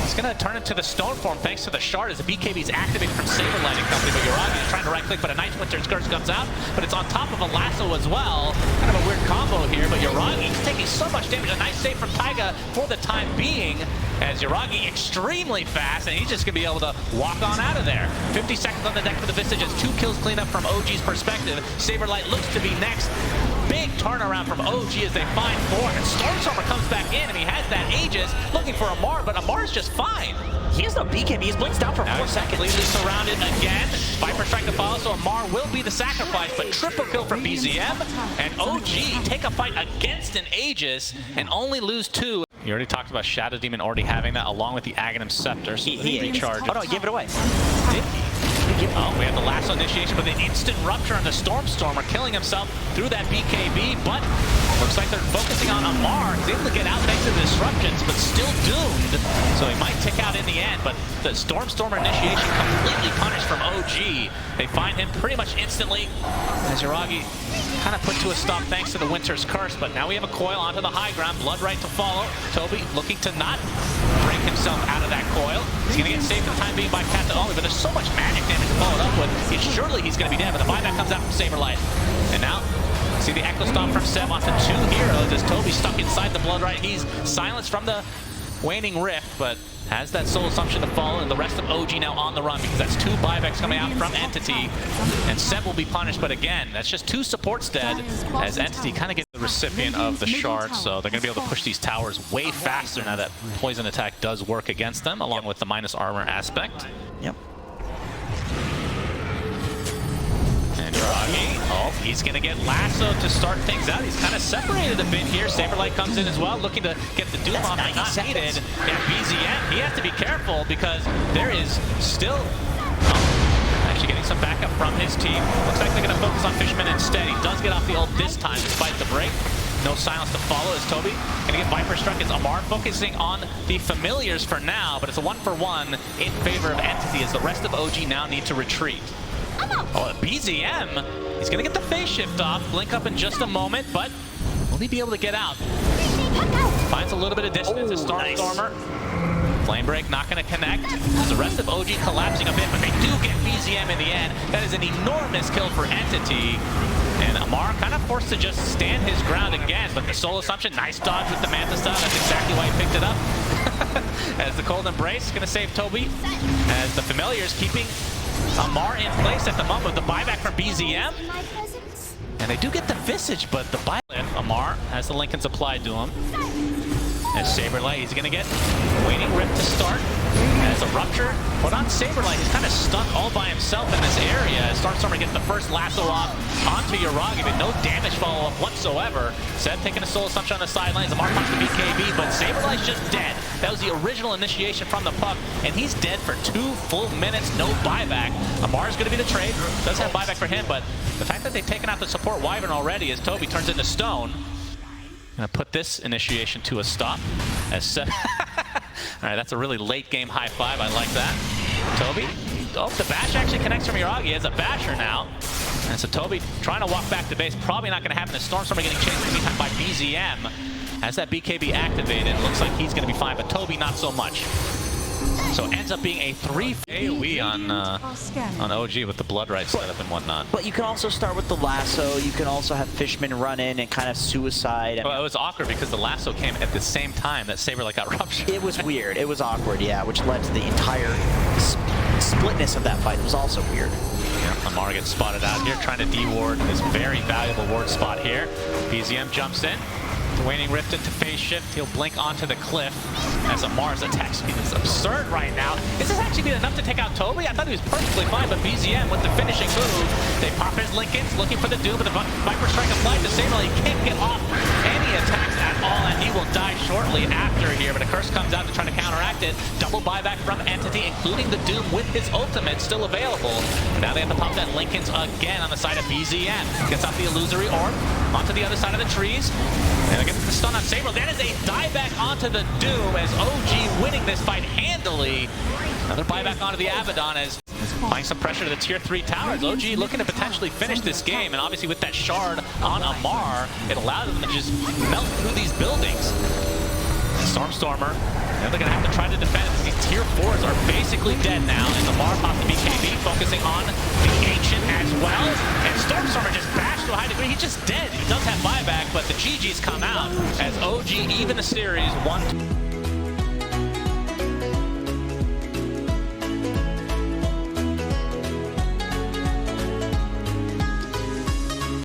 He's going to turn into the stone form thanks to the shard as the BKB is activated from SabeRLighT company, but Yuragi is trying to right-click, but a Night's Winter's Curse comes out, but it's on top of a lasso as well. Kind of a weird combo here, but Yuragi is taking so much damage. A nice save from Taiqa for the time being, as Yuragi extremely fast, and he's just going to be able to walk on out of there. 50 seconds on the deck for the Visage as 2 kills clean up from OG's perspective. SabeRLighT looks to be next. Big turnaround from OG as they find 4, and Stormstormer comes back in, and he has that Aegis looking for Amar, but Amar's just fine. He has no BKB, he's blinked down for 4 seconds. Completely surrounded again. Viper strike to follow, so Amar will be the sacrifice, but triple kill from BZM, and OG take a fight against an Aegis and only lose 2. You already talked about Shadow Demon already having that along with the Aghanim Scepter, so he recharges. Oh no, he gave it away. Did he? Oh, we have the lasso initiation, but the instant rupture on the Stormstormer, killing himself through that BKB, but looks like they're focusing on Amar. He's able to get out thanks to the disruptions, but still doomed. So he might tick out in the end, but the Stormstormer initiation completely punished from OG. They find him pretty much instantly as Yuragi kind of put to a stop thanks to the Winter's Curse, but now we have a coil onto the high ground, BloodseeKer to follow. Tobi looking to not break himself out of that coil. He's going to get saved for the time being by Kataomi, but there's so much magic damage to follow it up with. Surely he's going to be dead, but the buyback comes out from SabeRLighT. And now, see the Echo Stomp from Seb onto 2 heroes as Tobi stuck inside the BloodseeKer. He's silenced from the Waning Rift, but has that Soul Assumption to follow, and the rest of OG now on the run because that's 2 buybacks coming out from Entity, and Seb will be punished, but again, that's just 2 supports dead as Entity kind of gets the recipient of the shard, so they're going to be able to push these towers way faster now that Poison Attack does work against them, along with the minus armor aspect. Yep. And Yuragi, oh, he's going to get lasso to start things out. He's kind of separated a bit here. SabeRLighT comes in as well, looking to get the Doom off, but not needed. And BZM, he has to be careful because there is still actually getting some backup from his team. Looks like they're going to focus on Fishman instead. He does get off the ult this time despite the break. No silence to follow as Tobi going to get Viper struck as Amar focusing on the familiars for now, but it's a 1-for-1 in favor of Entity as the rest of OG now need to retreat. Oh, BZM, he's going to get the phase shift off, blink up in just a moment, but will he be able to get out? Finds a little bit of distance as Stormstormer. Nice. Flame Break not going to connect. As the rest of OG collapsing a bit, but they do get BZM in the end. That is an enormous kill for Entity. And Amar kind of forced to just stand his ground again, but the Soul Assumption, nice dodge with the Manta style. That's exactly why he picked it up. As the Cold Embrace going to save Tobi. As the Familiars keeping Amar in place at the moment with the buyback from BZM. And they do get the Visage, but the buyback, Amar has the Lincolns applied to him. As SabeRLighT, he's going to get Waning Rift to start. As a rupture put on SabeRLighT, he's kind of stuck all by himself in this area. As Stormstormer gets the first lasso off onto Yuragi, but no damage follow-up whatsoever. Seb taking a Soul Assumption on the sidelines. Amar punches the BKB, but SabeRLight's just dead. That was the original initiation from the puck, and he's dead for 2 full minutes, no buyback. Amar's going to be the trade. Does have buyback for him, but the fact that they've taken out the support Wevern already as Tobi turns into stone. Gonna put this initiation to a stop. As Seb all right, that's a really late game high five. I like that. Tobi. Oh, the bash actually connects from Yuragi. He has a basher now. And so Tobi trying to walk back to base. Probably not going to happen. The Stormstormer getting chased in the meantime by BZM. As that BKB activated, looks like he's going to be fine, but Tobi not so much. So it ends up being a 3 AoE on OG with the BloodseeKer setup and whatnot. But you can also start with the lasso. You can also have Fishman run in and kind of suicide. Well, it was awkward because the lasso came at the same time that SabeRLighT got ruptured. It was weird. It was awkward, yeah, which led to the entire splitness of that fight. It was also weird. Yeah, Amar gets spotted out here, trying to de-ward this very valuable ward spot here. BZM jumps in. Waning Rift into phase shift, he'll blink onto the cliff as Amar's attack speed is absurd right now. Is this actually enough to take out Tobi? I thought he was perfectly fine, but BZM with the finishing move. They pop his Lincolns, looking for the Doom, but the Viper Strike applied to SabeRLighT. He can't get off any attacks at all, and he will die shortly after here, but a curse comes out to try to counteract it. Double buyback from Entity, including the Doom with his ultimate still available. Now they have to pop that Lincolns again on the side of BZM. Gets off the Illusory Orb, onto the other side of the trees. And gets the stun on SabeRLighT. That is a dieback onto the Doom as OG winning this fight handily. Another buyback onto the Abaddon as applying some pressure to the tier 3 towers. OG looking to potentially finish this game, and obviously with that shard on Amar, it allowed them to just melt through these buildings. Stormstormer Now they're going to have to try to defend. These tier 4s are basically dead now, and the bar pops the BKB, focusing on the Ancient as well. And Stormstormer just bashed to a high degree. He's just dead. He does have buyback, but the GG's come out as OG even the series 1-2.